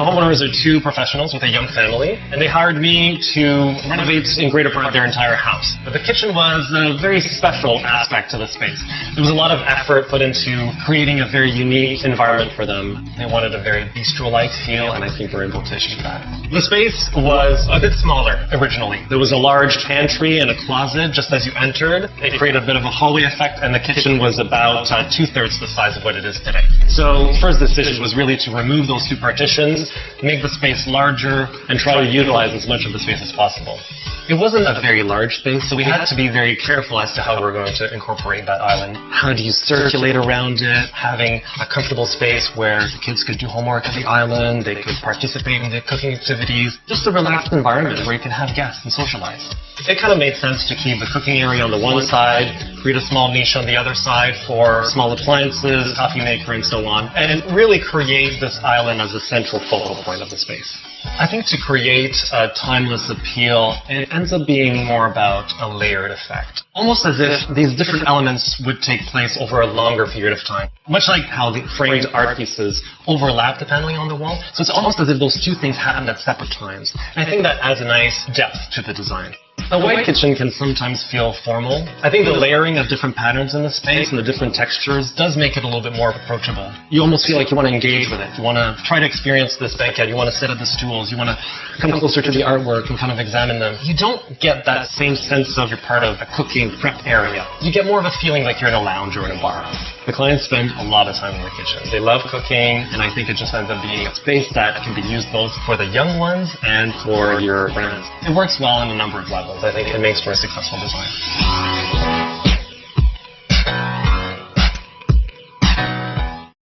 The homeowners are two professionals with a young family, and they hired me to renovate in greater part their entire house. But the kitchen was a very special aspect to the space. There was a lot of effort put into creating a very unique environment for them. They wanted a very bistro-like feel, and I think we're able to achieve that. The space was a bit smaller originally. There was a large pantry and a closet just as you entered. It created a bit of a hallway effect, and the kitchen was about two-thirds the size of what it is today. So the first decision was really to remove those two partitions, make the space larger, and try to utilize as much of the space as possible. It wasn't a very large space, so we had to be very careful as to how we're going to incorporate that island. How do you circulate around it? Having a comfortable space where the kids could do homework at the island, they could participate in the cooking activities, just a relaxed environment where you can have guests and socialize. It kind of made sense to keep the cooking area on the one side, create a small niche on the other side for small appliances, coffee maker, and so on, and really create this island as a central focal point of the space. I think to create a timeless appeal, it ends up being more about a layered effect. Almost as if these different elements would take place over a longer period of time. Much like how the framed art pieces overlap the paneling on the wall. So it's almost as if those two things happened at separate times. And I think that adds a nice depth to the design. A white kitchen can sometimes feel formal. I think the layering of different patterns in the space and the different textures does make it a little bit more approachable. You almost feel like you want to engage with it. You want to try to experience this banquet. You want to sit at the stools. You want to come closer to the artwork and kind of examine them. You don't get that same sense of you're part of a cooking prep area. You get more of a feeling like you're in a lounge or in a bar. The clients spend a lot of time in the kitchen. They love cooking, and I think it just ends up being a space that can be used both for the young ones and for your brands. It works well on a number of levels. I think it makes for a successful design.